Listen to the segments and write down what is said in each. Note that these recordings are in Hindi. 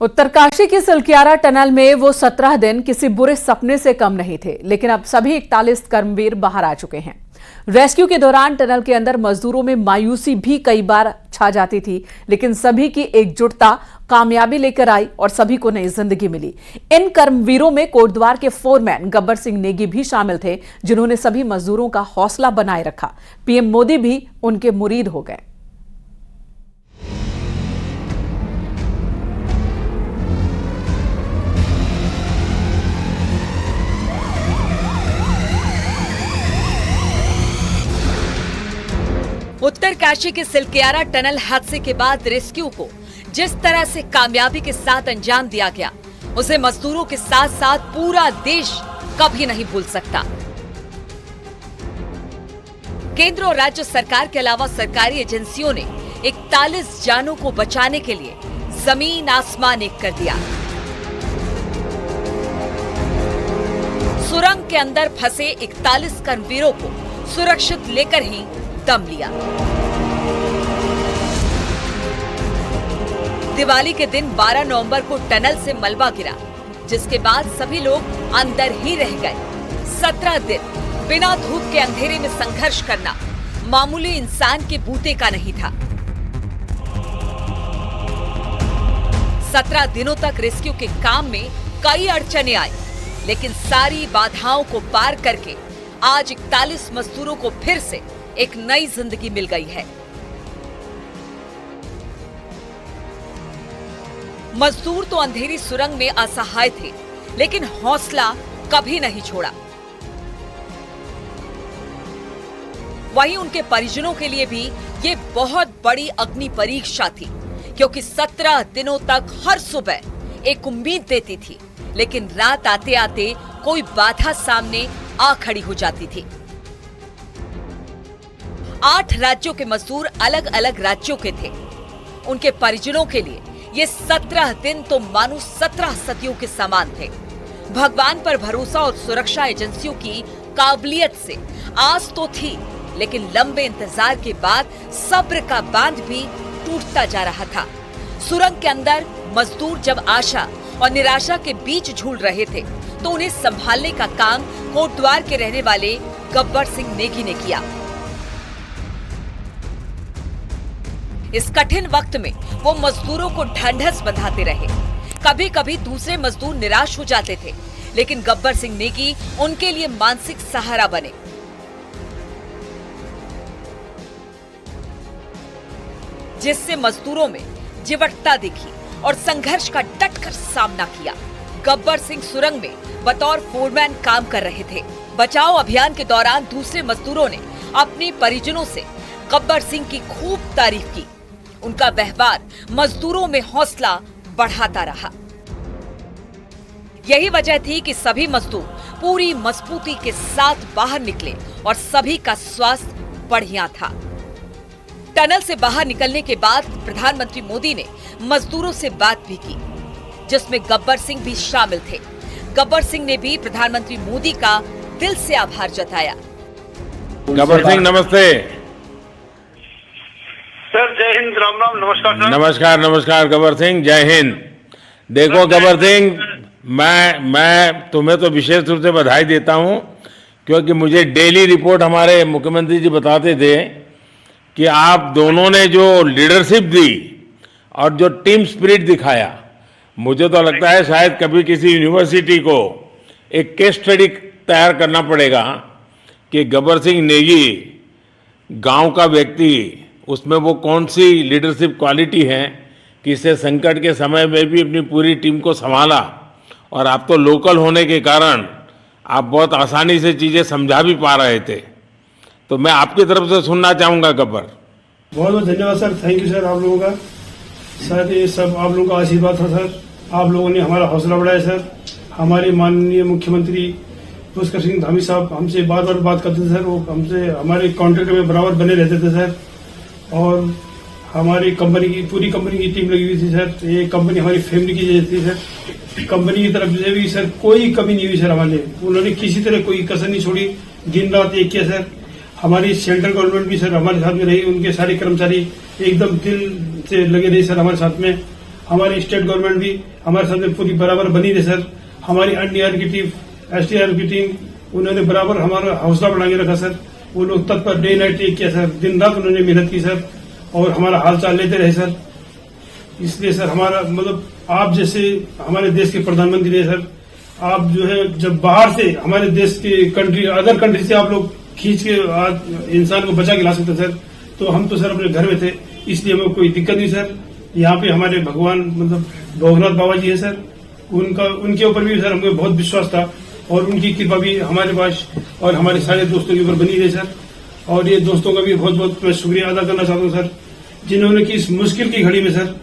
उत्तरकाशी की सिलक्यारा टनल में वो 17 दिन किसी बुरे सपने से कम नहीं थे, लेकिन अब सभी 41 कर्मवीर बाहर आ चुके हैं। रेस्क्यू के दौरान टनल के अंदर मजदूरों में मायूसी भी कई बार छा जाती थी, लेकिन सभी की एकजुटता कामयाबी लेकर आई और सभी को नई जिंदगी मिली। इन कर्मवीरों में कोटद्वार के फोरमैन गब्बर सिंह नेगी भी शामिल थे, जिन्होंने सभी मजदूरों का हौसला बनाए रखा। पीएम मोदी भी उनके मुरीद हो गए। उत्तरकाशी के सिलक्यारा टनल हादसे के बाद रेस्क्यू को जिस तरह से कामयाबी के साथ अंजाम दिया गया, उसे मजदूरों के साथ साथ पूरा देश कभी नहीं भूल सकता। केंद्र और राज्य सरकार के अलावा सरकारी एजेंसियों ने 41 जानों को बचाने के लिए जमीन आसमान एक कर दिया। सुरंग के अंदर फंसे 41 कर्मवीरों को सुरक्षित लेकर ही दम लिया। दिवाली के दिन 12 नवंबर को टनल से मलबा गिरा, जिसके बाद सभी लोग अंदर ही रह गए। 17 दिन बिना धूप के अंधेरे में संघर्ष करना मामूली इंसान के बूते का नहीं था। 17 दिनों तक रेस्क्यू के काम में कई अड़चनें आई, लेकिन सारी बाधाओं को पार करके आज 41 मजदूरों को फिर से एक नई जिंदगी मिल गई है। मजदूर तो अंधेरी सुरंग में असहाय थे, लेकिन हौसला कभी नहीं छोड़ा। वहीं उनके परिजनों के लिए भी ये बहुत बड़ी अग्नि परीक्षा थी, क्योंकि 17 दिनों तक हर सुबह एक उम्मीद देती थी, लेकिन रात आते आते कोई बाधा सामने आ खड़ी हो जाती थी। 8 राज्यों के मजदूर अलग अलग राज्यों के थे। उनके परिजनों के लिए ये 17 दिन तो मानो 17 सदियों के समान थे। भगवान पर भरोसा और सुरक्षा एजेंसियों की काबिलियत से आस तो थी, लेकिन लंबे इंतजार के बाद सब्र का बांध भी टूटता जा रहा था। सुरंग के अंदर मजदूर जब आशा और निराशा के बीच झूल रहे थे, तो उन्हें संभालने का काम कोटद्वार के रहने वाले गब्बर सिंह नेगी ने किया। इस कठिन वक्त में वो मजदूरों को ढांढस बंधाते रहे। कभी कभी दूसरे मजदूर निराश हो जाते थे, लेकिन गब्बर सिंह नेगी उनके लिए मानसिक सहारा बने। जिससे मजदूरों में जिवटता दिखी और संघर्ष का डटकर सामना किया। गब्बर सिंह सुरंग में बतौर फोरमैन काम कर रहे थे। बचाव अभियान के दौरान दूसरे मजदूरों ने अपने परिजनों से गब्बर सिंह की खूब तारीफ की। उनका व्यवहार मजदूरों में हौसला बढ़ाता रहा। यही वजह थी कि सभी मजदूर पूरी मजबूती के साथ बाहर निकले और सभी का स्वास्थ्य बढ़िया था। टनल से बाहर निकलने के बाद प्रधानमंत्री मोदी ने मजदूरों से बात भी की, जिसमें गब्बर सिंह भी शामिल थे। गब्बर सिंह ने भी प्रधानमंत्री मोदी का दिल से आभार जताया। गब्बर सिंह नमस्ते। सर जय हिंद, राम राम, नमस्कार सर। नमस्कार नमस्कार गब्बर सिंह, जय हिंद। देखो गब्बर सिंह, मैं तुम्हें तो विशेष रूप से बधाई देता हूं, क्योंकि मुझे डेली रिपोर्ट हमारे मुख्यमंत्री जी बताते थे कि आप दोनों ने जो लीडरशिप दी और जो टीम स्पिरिट दिखाया, मुझे तो लगता है शायद कभी किसी यूनिवर्सिटी को एक केस स्टडी तैयार करना पड़ेगा कि गब्बर सिंह नेगी गांव का व्यक्ति, उसमें वो कौन सी लीडरशिप क्वालिटी है कि इसे संकट के समय में भी अपनी पूरी टीम को संभाला। और आप तो लोकल होने के कारण आप बहुत आसानी से चीज़ें समझा भी पा रहे थे। तो मैं आपकी तरफ से सुनना चाहूँगा गब्बर। बहुत बहुत धन्यवाद सर, थैंक यू सर। आप लोगों का सर, ये सब आप लोगों का आशीर्वाद था सर। आप लोगों ने हमारा हौसला बढ़ाया सर। हमारे माननीय मुख्यमंत्री पुष्कर सिंह धामी साहब हमसे बार बार बात करते थे सर। वो हमसे हमारे कॉन्ट्रैक्ट में बराबर बने रहते थे सर। और हमारी कंपनी की पूरी कंपनी की टीम लगी हुई थी सर। ये कंपनी हमारी फैमिली की जैसी थी सर। कंपनी की तरफ से भी सर कोई कमी नहीं हुई सर हमारे। उन्होंने किसी तरह कोई कसर नहीं छोड़ी, दिन रात एक किया सर। हमारी सेंट्रल गवर्नमेंट भी सर हमारे साथ में रही, उनके सारे कर्मचारी एकदम दिल से लगे रहे सर हमारे साथ में। हमारी स्टेट गवर्नमेंट भी हमारे साथ में पूरी बराबर बनी रही सर। हमारी एनडीआरएफ की टीम, एसडीआरएफ की टीम, उन्होंने बराबर हमारा हौसला बढ़ा के रखा सर। वो लोग तत्पर डे नाइट एक किया सर, दिन रात उन्होंने मेहनत की सर और हमारा हाल चाल लेते रहे सर। इसलिए सर हमारा मतलब आप जैसे हमारे देश के प्रधानमंत्री है सर, आप जो है जब बाहर से हमारे देश के कंट्री, अदर कंट्री से आप लोग खींच के इंसान को बचा के ला सकते सर, तो हम तो सर अपने घर में थे, इसलिए हमें कोई दिक्कत नहीं सर। यहाँ पे हमारे भगवान मतलब भोगनाथ बाबा जी है सर, उनके ऊपर भी सर हमें बहुत विश्वास था और उनकी कृपा भी हमारे पास और हमारे सारे दोस्तों के ऊपर बनी रही सर। और ये दोस्तों का भी बहुत बहुत मैं शुक्रिया अदा करना चाहता हूँ सर, जिन्होंने कि इस मुश्किल की घड़ी में सर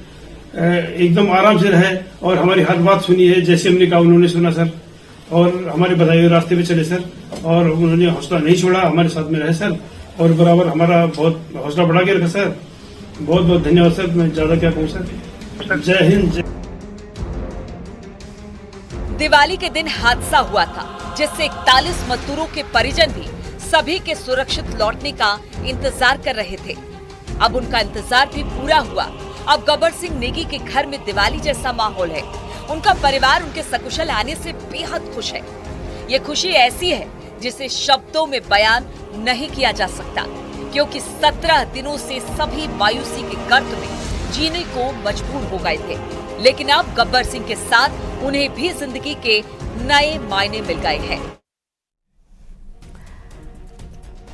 एकदम आराम से रहे और हमारी हर बात सुनी है, जैसे हमने कहा उन्होंने सुना सर और हमारे बताए हुए रास्ते पे चले सर और उन्होंने हौसला नहीं छोड़ा, हमारे साथ में रहे सर और बराबर हमारा बहुत हौसला बढ़ा के रखा सर। बहुत बहुत धन्यवाद सर, मैं ज्यादा क्या कहूँ सर। जय हिंद। दिवाली के दिन हादसा हुआ था जिससे 41 मजदूरों के परिजन भी सभी के सुरक्षित लौटने का इंतजार कर रहे थे। अब उनका इंतजार भी पूरा हुआ। अब गब्बर सिंह नेगी के घर में दिवाली जैसा माहौल है। उनका परिवार उनके सकुशल आने से बेहद खुश है। ये खुशी ऐसी है जिसे शब्दों में बयान नहीं किया जा सकता, क्योंकि 17 दिनों से सभी मायूसी के गर्त में जीने को मजबूर हो गए थे। लेकिन अब गब्बर सिंह के साथ उन्हें भी जिंदगी के नए मायने मिल गए हैं।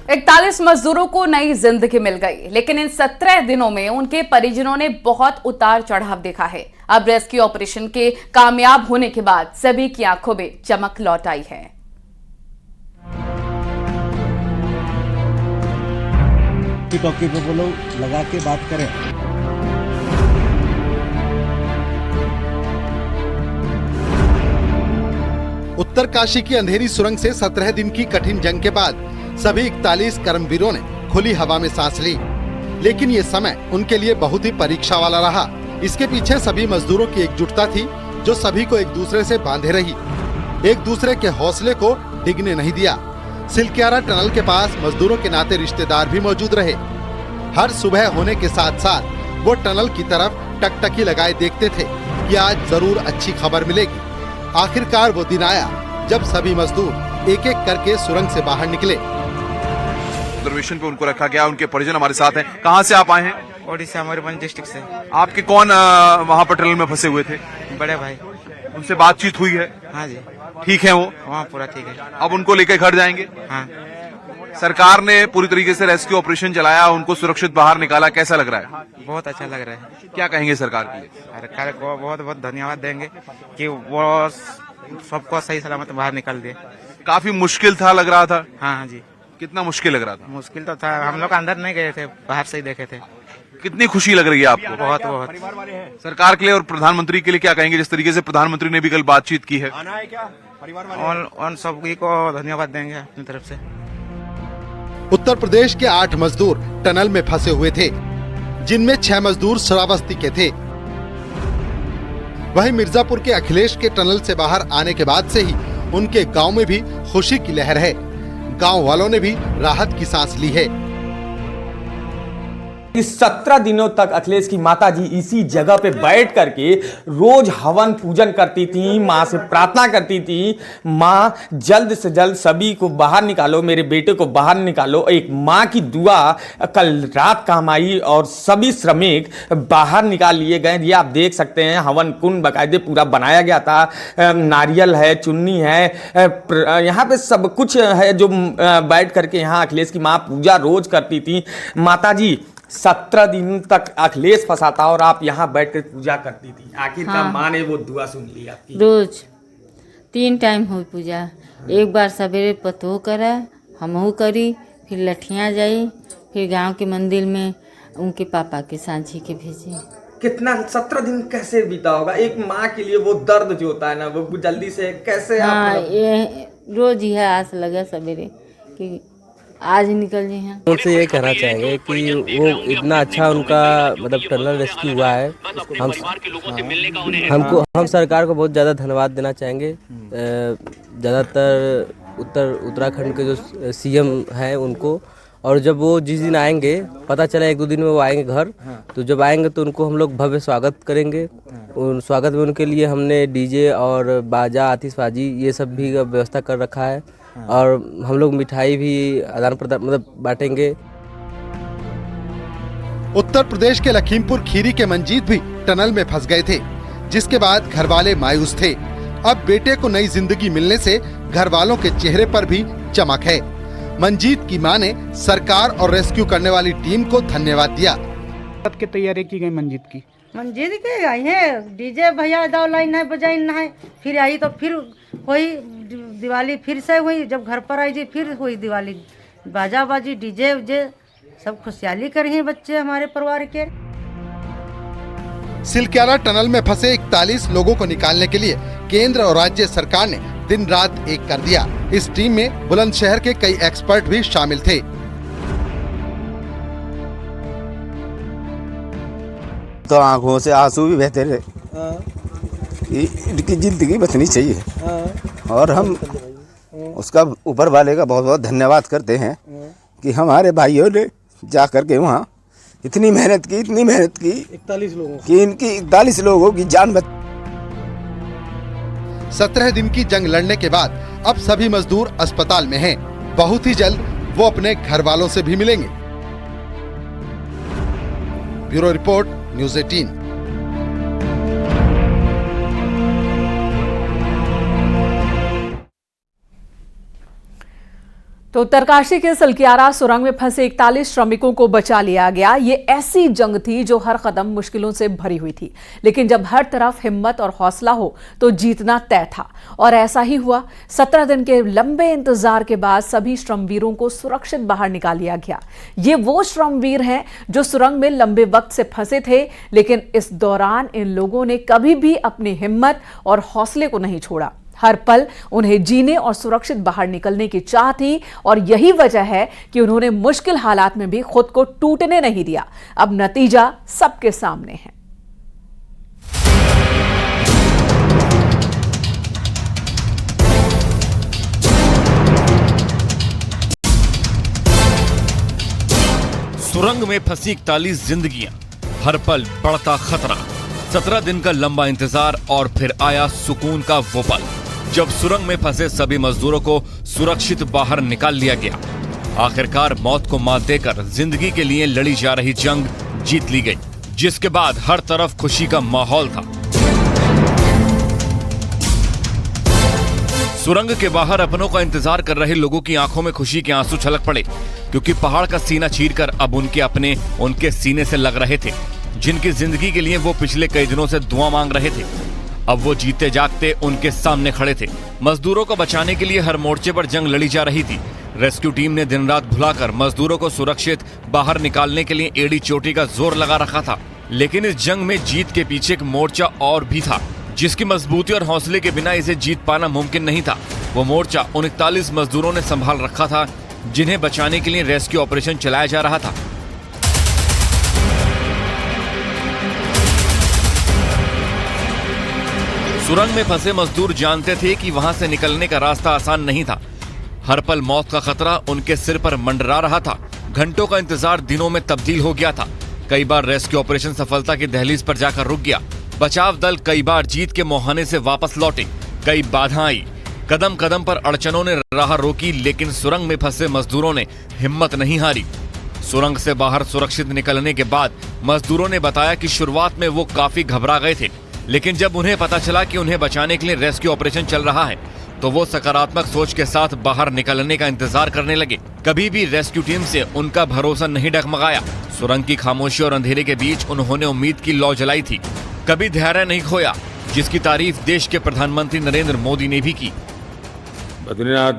41 मजदूरों को नई जिंदगी मिल गई, लेकिन इन 17 दिनों में उनके परिजनों ने बहुत उतार चढ़ाव देखा है। अब रेस्क्यू ऑपरेशन के कामयाब होने के बाद सभी की आंखों में चमक लौट आई है। टॉकी पे बोलो, लगा के बात करें। उत्तरकाशी की अंधेरी सुरंग से 17 दिन की कठिन जंग के बाद सभी 41 कर्मवीरों ने खुली हवा में सांस ली, लेकिन ये समय उनके लिए बहुत ही परीक्षा वाला रहा। इसके पीछे सभी मजदूरों की एकजुटता थी, जो सभी को एक दूसरे से बांधे रही, एक दूसरे के हौसले को डिगने नहीं दिया। सिलक्यारा टनल के पास मजदूरों के नाते रिश्तेदार भी मौजूद रहे। हर सुबह होने के साथ साथ वो टनल की तरफ टकटकी लगाए देखते थे कि आज जरूर अच्छी खबर मिलेगी। आखिरकार वो दिन आया जब सभी मजदूर एक एक करके सुरंग से बाहर निकले। ऑब्जर्वेशन पे उनको रखा गया। उनके परिजन हमारे साथ हैं। कहाँ से आप आए हैं? ओडिशा मयूरभंज डिस्ट्रिक्ट से। आपके कौन वहाँ पर टनल में फंसे हुए थे? बड़े भाई। उनसे बातचीत हुई है? हाँ जी। ठीक है वो? वहाँ पूरा ठीक है। अब उनको लेकर घर जाएंगे? हाँ। सरकार ने पूरी तरीके से रेस्क्यू ऑपरेशन चलाया, उनको सुरक्षित बाहर निकाला, कैसा लग रहा है? बहुत अच्छा लग रहा है। क्या कहेंगे सरकार के लिए? सरकार को बहुत बहुत धन्यवाद देंगे कि वो सबको सही सलामत बाहर निकाल दिए। काफी मुश्किल था लग रहा था? हाँ जी। कितना मुश्किल लग रहा था? मुश्किल तो था, हम लोग अंदर नहीं गए थे, बाहर से ही देखे थे। कितनी खुशी लग रही है आपको? बहुत बहुत। सरकार के लिए और प्रधानमंत्री के लिए क्या कहेंगे, जिस तरीके से प्रधानमंत्री ने भी कल बातचीत की है? उन सभी को धन्यवाद देंगे अपनी तरफ से। उत्तर प्रदेश के 8 मजदूर टनल में फंसे हुए थे, जिनमें 6 मजदूर श्रावस्ती के थे। वहीं मिर्जापुर के अखिलेश के टनल से बाहर आने के बाद से ही उनके गांव में भी खुशी की लहर है। गांव वालों ने भी राहत की सांस ली है। इस 17 दिनों तक अखिलेश की माताजी इसी जगह पे बैठ करके रोज हवन पूजन करती थी, माँ से प्रार्थना करती थी, माँ जल्द से जल्द सभी को बाहर निकालो, मेरे बेटे को बाहर निकालो। एक माँ की दुआ कल रात काम आई और सभी श्रमिक बाहर निकाल लिए गए। ये आप देख सकते हैं, हवन कुंड बाकायदे पूरा बनाया गया था, नारियल है, चुन्नी है, यहाँ पे सब कुछ है जो बैठ करके यहाँ अखिलेश की माँ पूजा रोज करती थी। माताजी 17 दिन तक अखिलेश फंसा था और आप यहाँ बैठ कर पूजा करती थी। आखिरकार हाँ। माँ ने वो दुआ सुन ली आपकी। रोज 3 टाइम हुई पूजा। एक बार सवेरे पतो करा, हमहू करी, फिर लठियाँ जाई, फिर गांव के मंदिर में उनके पापा के सांझी के भेजी। कितना 17 दिन कैसे बीता होगा एक माँ के लिए? वो दर्द जो होता है ना, वो जल्दी से कैसे हाँ, आप ये रोज यह आस लगा सवेरे कि आज निकल जाए हैं। उनसे ये कहना चाहेंगे कि वो इतना अच्छा उनका मतलब टनल रेस्क्यू हुआ है। हम सरकार को बहुत ज़्यादा धन्यवाद देना चाहेंगे। ज़्यादातर उत्तराखंड के जो सीएम हैं उनको, और जब वो जिस दिन आएंगे, पता चला 1-2 दिन में वो आएंगे घर, तो जब आएंगे तो उनको हम लोग भव्य स्वागत करेंगे। उन स्वागत में उनके लिए हमने डीजे और बाजा आतिशबाजी ये सब भी व्यवस्था कर रखा है, और हम लोग मिठाई भी आदान प्रदान मतलब बांटेंगे। उत्तर प्रदेश के लखीमपुर खीरी के मंजीत भी टनल में फंस गए थे, जिसके बाद घर वाले मायूस थे। अब बेटे को नई जिंदगी मिलने से घर वालों के चेहरे पर भी चमक है। मंजीत की मां ने सरकार और रेस्क्यू करने वाली टीम को धन्यवाद दिया। की तैयारी की गई मंजीत के आई है, डीजे भैया दाव लाइन है बजाई ना है, फिर आई तो फिर हुई दिवाली, फिर से हुई। जब घर पर आई जी फिर हुई दिवाली, बाजा बाजी डीजे उजे सब खुशहाली कर हैं बच्चे हमारे परिवार के। सिलक्यारा टनल में फंसे 41 लोगों को निकालने के लिए केंद्र और राज्य सरकार ने दिन रात एक कर दिया। इस टीम में बुलंदशहर के कई एक्सपर्ट भी शामिल थे। तो आंखों से आंसू भी बहते रहे। इनकी जिंदगी बचनी चाहिए और हम उसका ऊपर वाले का बहुत बहुत धन्यवाद करते हैं कि हमारे भाइयों ने जा करके वहाँ इतनी मेहनत की 41 लोगों की, इनकी 41 लोगों की जान बच। 17 दिन की जंग लड़ने के बाद अब सभी मजदूर अस्पताल में हैं। बहुत ही जल्द वो अपने घर वालों से भी मिलेंगे। Bureau report, news 18। तो उत्तरकाशी के सलक्यारा सुरंग में फंसे 41 श्रमिकों को बचा लिया गया। ये ऐसी जंग थी जो हर कदम मुश्किलों से भरी हुई थी, लेकिन जब हर तरफ हिम्मत और हौसला हो तो जीतना तय था, और ऐसा ही हुआ। 17 दिन के लंबे इंतजार के बाद सभी श्रमवीरों को सुरक्षित बाहर निकाल लिया गया। ये वो श्रमवीर हैं जो सुरंग में लंबे वक्त से फंसे थे, लेकिन इस दौरान इन लोगों ने कभी भी अपनी हिम्मत और हौसले को नहीं छोड़ा। हर पल उन्हें जीने और सुरक्षित बाहर निकलने की चाह थी, और यही वजह है कि उन्होंने मुश्किल हालात में भी खुद को टूटने नहीं दिया। अब नतीजा सबके सामने है। सुरंग में फंसी 41 जिंदगियां, हर पल बढ़ता खतरा, 17 दिन का लंबा इंतजार और फिर आया सुकून का वो पल जब सुरंग में फंसे सभी मजदूरों को सुरक्षित बाहर निकाल लिया गया। आखिरकार मौत को मात देकर जिंदगी के लिए लड़ी जा रही जंग जीत ली गई, जिसके बाद हर तरफ खुशी का माहौल था। सुरंग के बाहर अपनों का इंतजार कर रहे लोगों की आंखों में खुशी के आंसू छलक पड़े, क्योंकि पहाड़ का सीना चीरकर अब उनके अपने उनके सीने से लग रहे थे, जिनकी जिंदगी के लिए वो पिछले कई दिनों से दुआ मांग रहे थे। अब वो जीते जागते उनके सामने खड़े थे। मजदूरों को बचाने के लिए हर मोर्चे पर जंग लड़ी जा रही थी। रेस्क्यू टीम ने दिन रात भुलाकर मजदूरों को सुरक्षित बाहर निकालने के लिए एड़ी चोटी का जोर लगा रखा था, लेकिन इस जंग में जीत के पीछे एक मोर्चा और भी था, जिसकी मजबूती और हौसले के बिना इसे जीत पाना मुमकिन नहीं था। वो मोर्चा उन 41 मजदूरों ने संभाल रखा था, जिन्हें बचाने के लिए रेस्क्यू ऑपरेशन चलाया जा रहा था। सुरंग में फंसे मजदूर जानते थे कि वहां से निकलने का रास्ता आसान नहीं था। हर पल मौत का खतरा उनके सिर पर मंडरा रहा था। घंटों का इंतजार दिनों में तब्दील हो गया था। कई बार रेस्क्यू ऑपरेशन सफलता की दहलीज पर जाकर रुक गया। बचाव दल कई बार जीत के मुहाने से वापस लौटे। कई बाधाएं आई, कदम कदम पर अड़चनों ने राह रोकी, लेकिन सुरंग में फंसे मजदूरों ने हिम्मत नहीं हारी। सुरंग से बाहर सुरक्षित निकलने के बाद मजदूरों ने बताया कि शुरुआत में वो काफी घबरा गए थे, लेकिन जब उन्हें पता चला कि उन्हें बचाने के लिए रेस्क्यू ऑपरेशन चल रहा है, तो वो सकारात्मक सोच के साथ बाहर निकलने का इंतजार करने लगे। कभी भी रेस्क्यू टीम से उनका भरोसा नहीं डगमगाया। सुरंग की खामोशी और अंधेरे के बीच उन्होंने उम्मीद की लौ जलाई थी। कभी धैर्य नहीं खोया, जिसकी तारीफ देश के प्रधानमंत्री नरेंद्र मोदी ने भी की। बद्रीनाथ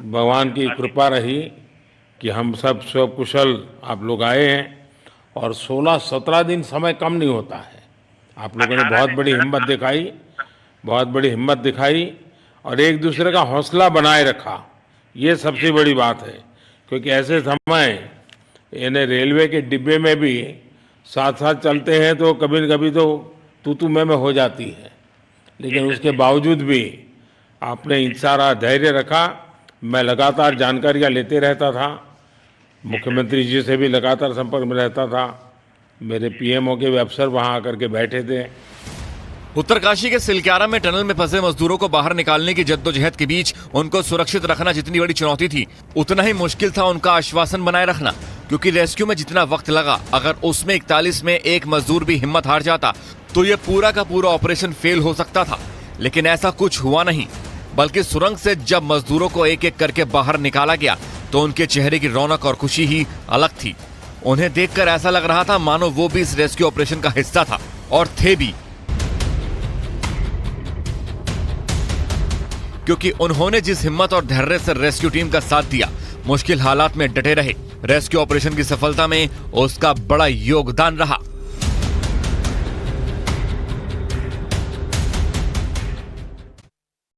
भगवान की कृपा रही कि हम सब स्वकुशल आप लोग आए हैं, और 16-17 दिन समय कम नहीं होता है। आप लोगों ने बहुत बड़ी हिम्मत दिखाई और एक दूसरे का हौसला बनाए रखा। ये सबसे बड़ी बात है, क्योंकि ऐसे समय यानी रेलवे के डिब्बे में भी साथ साथ चलते हैं तो कभी न कभी तो तू मैं हो जाती है, लेकिन उसके बावजूद भी आपने सारा धैर्य रखा। मैं लगातार जानकारियाँ लेते रहता था मुख्यमंत्री जी से भी लगातार संपर्क में रहता था। मेरे पीएमओ के भी अफसर वहां आकर के बैठे थे। उत्तरकाशी के सिलक्यारा में टनल में फंसे मजदूरों को बाहर निकालने की जद्दोजहद के बीच उनको सुरक्षित रखना जितनी बड़ी चुनौती थी, उतना ही मुश्किल था उनका आश्वासन बनाए रखना। क्योंकि रेस्क्यू में जितना वक्त लगा, अगर उसमें 41 में एक मजदूर भी हिम्मत हार जाता तो ये पूरा का पूरा ऑपरेशन फेल हो सकता था। लेकिन ऐसा कुछ हुआ नहीं, बल्कि सुरंग से जब मजदूरों को एक एक करके बाहर निकाला गया तो उनके चेहरे की रौनक और खुशी ही अलग थी। उन्हें देखकर ऐसा लग रहा था मानो वो भी इस रेस्क्यू ऑपरेशन का हिस्सा था, और थे भी, क्योंकि उन्होंने जिस हिम्मत और धैर्य से रेस्क्यू टीम का साथ दिया, मुश्किल हालात में डटे रहे। रेस्क्यू ऑपरेशन की सफलता में उसका बड़ा योगदान रहा।